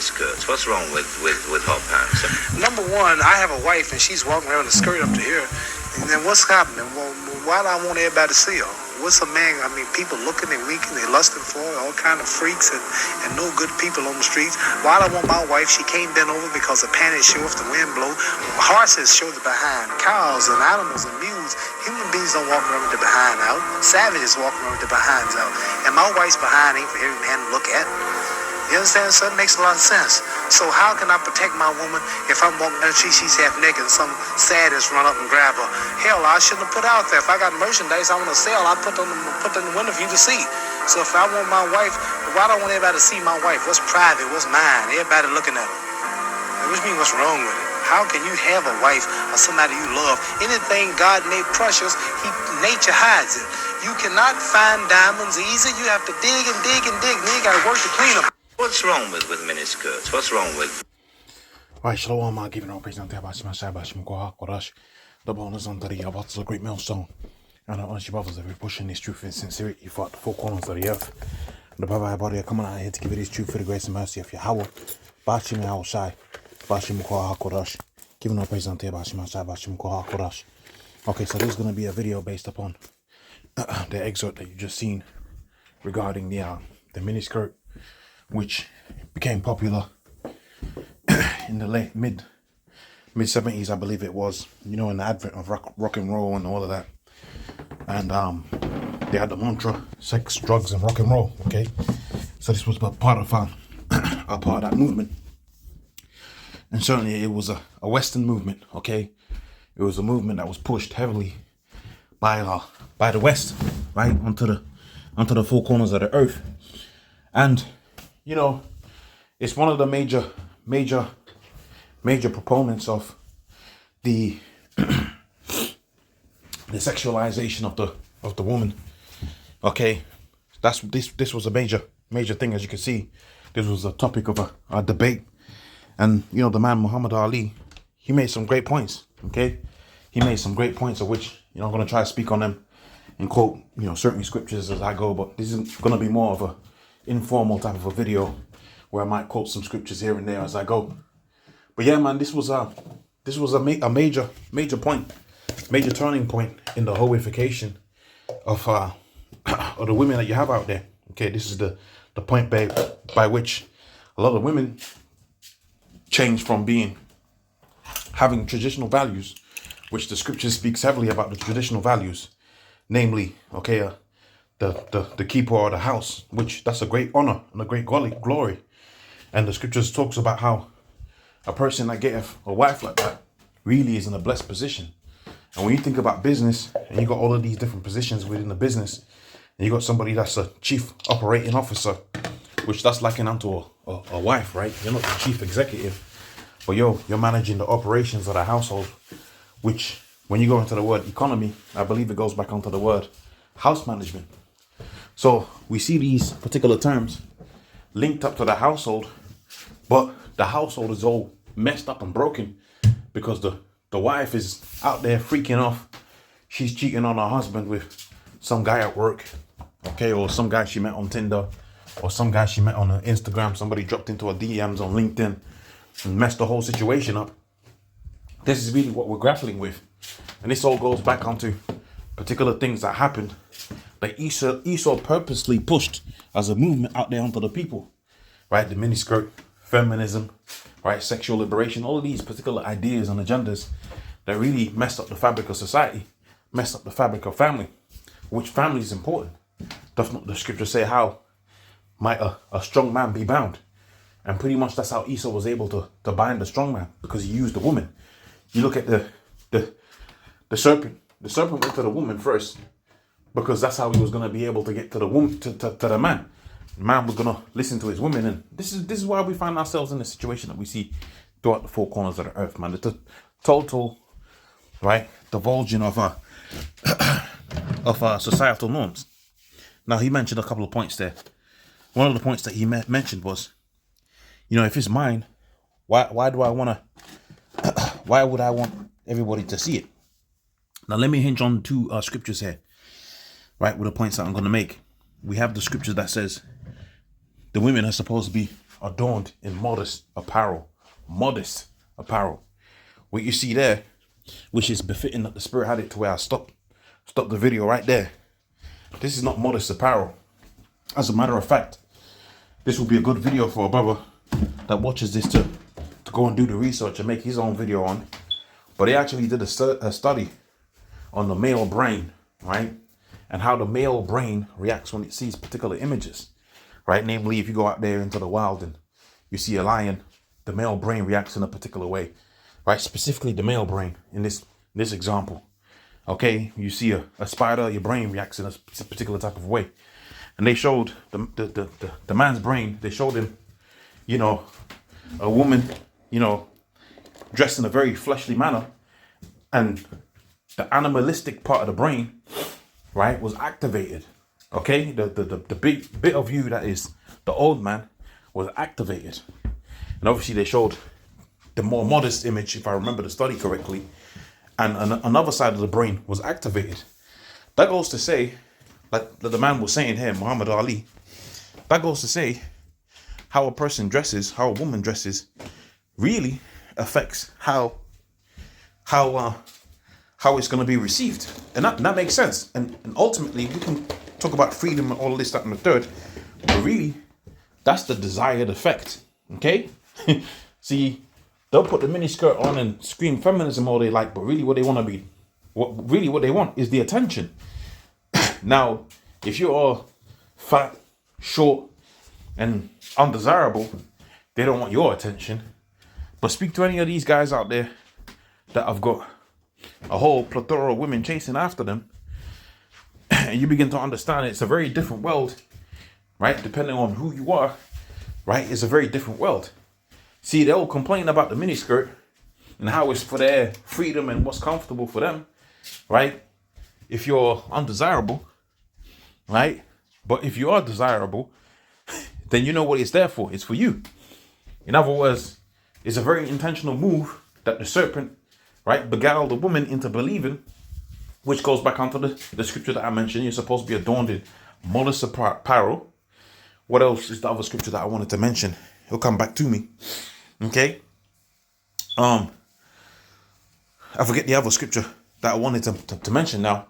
miniskirts? What's wrong with hot pants? Number one, I have a wife and she's walking around with a skirt up to here. And then what's happening? Well, why do I want everybody to see her? What's a man? I mean, people looking, they winking, they lusting for her, all kind of freaks and no good people on the streets. Why do I want my wife? She can't bend over because the panties show if the wind blow. Horses show the behind. Cows and animals and mules. Human beings don't walk around with the behind out. Savages walk around with the behinds out. And my wife's behind ain't for every man to look at. You understand? So it makes a lot of sense. So how can I protect my woman if I'm walking down the street, she's half naked and some sadist run up and grab her? Hell, I shouldn't have put out there. If I got merchandise I want to sell, I put in the window for you to see. So if I want my wife, why do I want everybody to see my wife? What's private? What's mine? Everybody looking at her. Which means what's wrong with it? How can you have a wife or somebody you love? Anything God made precious, nature hides it. You cannot find diamonds easy. You have to dig and dig and dig. And then you got to work to clean them. What's wrong with miniskirts? What's wrong with... Right, shalom, I'm giving all praise unto the bonus on the about the great millstone. And I honestly brothers that we're pushing this truth in sincerity throughout the four corners of the earth. The brother body are coming out here to give you this truth for the grace and mercy of Yahweh. Bashim Yahushai. Bashim Kohakorash. Giving all praise unto Bashim Shai Bashim Kohakorash. Okay, so this is gonna be a video based upon the excerpt that you just seen regarding the miniskirt, which became popular in the late mid 70s, I believe it was, you know, in the advent of rock and roll and all of that. And they had the mantra sex, drugs and rock and roll. Okay, so this was part of that movement, and certainly it was a Western movement. Okay, it was a movement that was pushed heavily by the West, right, onto the four corners of the earth. And you know, it's one of the major proponents of the the sexualization of the woman. Okay, this was a major thing. As you can see, this was a topic of a debate. And you know, the man Muhammad Ali, he made some great points. Okay, he made some great points, of which, you know, I'm going to try to speak on them and quote, you know, certain scriptures as I go. But this is going to be more of a informal type of a video where I might quote some scriptures here and there as I go. But yeah, man, this was a major point, major turning point in the hoification of the women that you have out there. Okay, this is the point by which a lot of women changed from having traditional values, which the scripture speaks heavily about the traditional values, namely, okay, the keeper of the house, which that's a great honor and a great glory. And the scriptures talks about how a person that gets a wife like that really is in a blessed position. And when you think about business, and you got all of these different positions within the business, and you got somebody that's a chief operating officer, which that's likened onto a wife, right? You're not the chief executive, but you're managing the operations of the household, which when you go into the word economy, I believe it goes back onto the word house management. So we see these particular terms linked up to the household, but the household is all messed up and broken because the wife is out there freaking off. She's cheating on her husband with some guy at work, okay, or some guy she met on Tinder, or some guy she met on Instagram. Somebody dropped into her DMs on LinkedIn and messed the whole situation up. This is really what we're grappling with. And this all goes back onto particular things that happened that Esau purposely pushed as a movement out there onto the people, right? The miniskirt, feminism, right? Sexual liberation, all of these particular ideas and agendas that really messed up the fabric of society, messed up the fabric of family, which family is important. Does not the scripture say, how might a strong man be bound? And pretty much that's how Esau was able to bind the strong man, because he used the woman. You look at the serpent. The serpent went to the woman first, because that's how he was going to be able to get to the woman, to the man. The man was going to listen to his woman, and this is why we find ourselves in the situation that we see throughout the four corners of the earth, man. The total, right, divulging of societal norms. Now, he mentioned a couple of points there. One of the points that he mentioned was, you know, if it's mine, why would I want everybody to see it? Now, let me hinge on two scriptures here, right, with the points that I'm going to make. We have the scripture that says the women are supposed to be adorned in modest apparel. Modest apparel. What you see there, which is befitting that the Spirit had it to where I stop the video right there. This is not modest apparel. As a matter of fact, this will be a good video for a brother that watches this to go and do the research and make his own video on. But he actually did a study on the male brain, right? And how the male brain reacts when it sees particular images, right? Namely, if you go out there into the wild and you see a lion, the male brain reacts in a particular way, right? Specifically the male brain in this example. Okay, you see a spider, your brain reacts in a particular type of way. And they showed the man's brain, they showed him, you know, a woman, you know, dressed in a very fleshly manner, and the animalistic part of the brain, right, was activated. Okay, the big bit of you that is the old man was activated. And obviously they showed the more modest image, if I remember the study correctly, and another side of the brain was activated. That goes to say, like the man was saying here, Muhammad Ali, that goes to say how a person dresses, how a woman dresses, really affects how it's going to be received. And that makes sense. And ultimately, we can talk about freedom and all of this, that, and the third, but really, that's the desired effect. Okay? See, they'll put the mini skirt on and scream feminism all they like, but really what they want to be, what they want is the attention. Now, if you're all fat, short, and undesirable, they don't want your attention. But speak to any of these guys out there that have got a whole plethora of women chasing after them, and you begin to understand it's a very different world, right? Depending on who you are, right? It's a very different world. See, they'll complain about the miniskirt and how it's for their freedom and what's comfortable for them, right? If you're undesirable, right? But if you are desirable, then you know what it's there for. It's for you. In other words, it's a very intentional move that the serpent, right, beguiled the woman into believing, which goes back onto the scripture that I mentioned. You're supposed to be adorned in modest apparel. What else is the other scripture that I wanted to mention? It'll come back to me. Okay. I forget the other scripture that I wanted to mention now.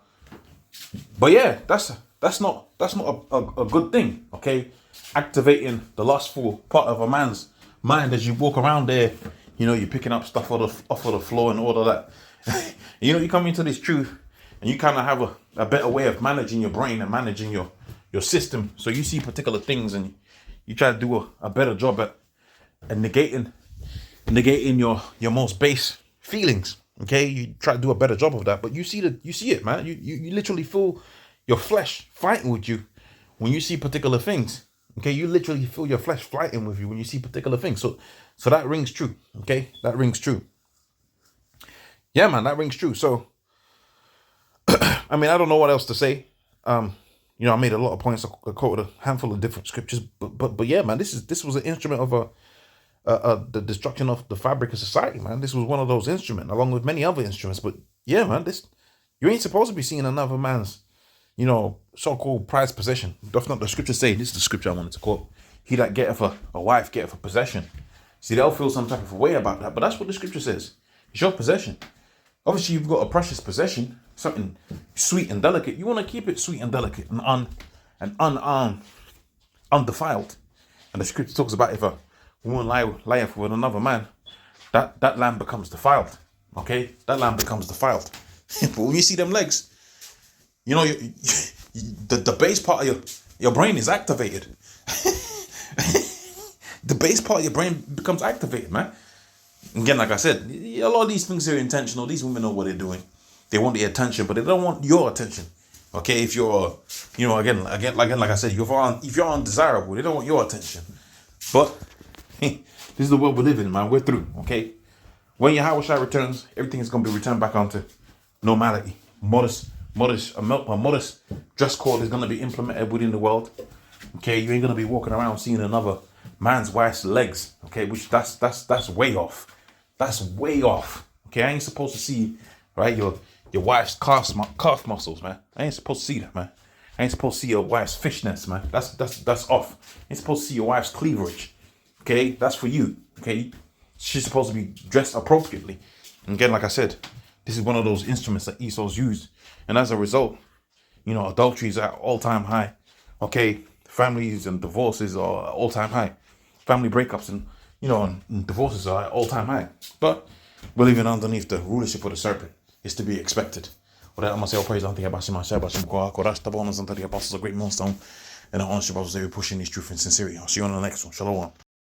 But yeah, that's not a good thing. Okay. Activating the lustful part of a man's mind as you walk around there, you know, you're picking up stuff off of the floor and all of that. You know, you come into this truth and you kind of have a better way of managing your brain and managing your system. So you see particular things and you try to do a better job at negating your most base feelings. Okay, you try to do a better job of that, but you see it, man. You literally feel your flesh fighting with you when you see particular things. Okay, you literally feel your flesh fighting with you when you see particular things. So that rings true. Okay, that rings true. Yeah, man, that rings true. So, I mean, I don't know what else to say. You know, I made a lot of points. I quoted a handful of different scriptures, but yeah, man, this was an instrument of the destruction of the fabric of society, man. This was one of those instruments, along with many other instruments. But yeah, man, you ain't supposed to be seeing another man's, you know, so-called prized possession. That's not the scripture say. This is the scripture I wanted to quote. He that getteth a wife getteth a possession. See, they'll feel some type of a way about that, but that's what the scripture says. It's your possession. Obviously, you've got a precious possession, something sweet and delicate. You want to keep it sweet and delicate and undefiled. And the scripture talks about if a woman lieth with another man, that lamb becomes defiled. Okay, that lamb becomes defiled. But when you see them legs, you know, the base part of your brain is activated. The base part of your brain becomes activated, man. Again, like I said, a lot of these things are intentional. These women know what they're doing. They want the attention, but they don't want your attention. Okay, if you're, you know, again, like I said, if you're undesirable, they don't want your attention. But this is the world we live in, man. We're through. Okay, when Yahushua returns, everything is going to be returned back onto normality. Modest dress code is going to be implemented within the world. Okay, you ain't going to be walking around seeing another man's wife's legs. Okay, which that's way off. That's way off. Okay, I ain't supposed to see, right, your wife's calf muscles, man. I ain't supposed to see that, man. I ain't supposed to see your wife's fishnets, man. That's off. I ain't supposed to see your wife's cleavage. Okay, that's for you. Okay, she's supposed to be dressed appropriately. And again, like I said, this is one of those instruments that Esau's used, and as a result, adultery is at all-time high. Okay, families and divorces are at all-time high. Family breakups and divorces are at all-time high. But we're living underneath the rulership of the serpent. It's to be expected. With that, I'm going to say, all praise unto you, Abashim, Shabashim, Korash, Tabonus, unto the apostles of great millstone, and the honest brothers, they were pushing this truth in sincerity. I'll see you on the next one. Shalom.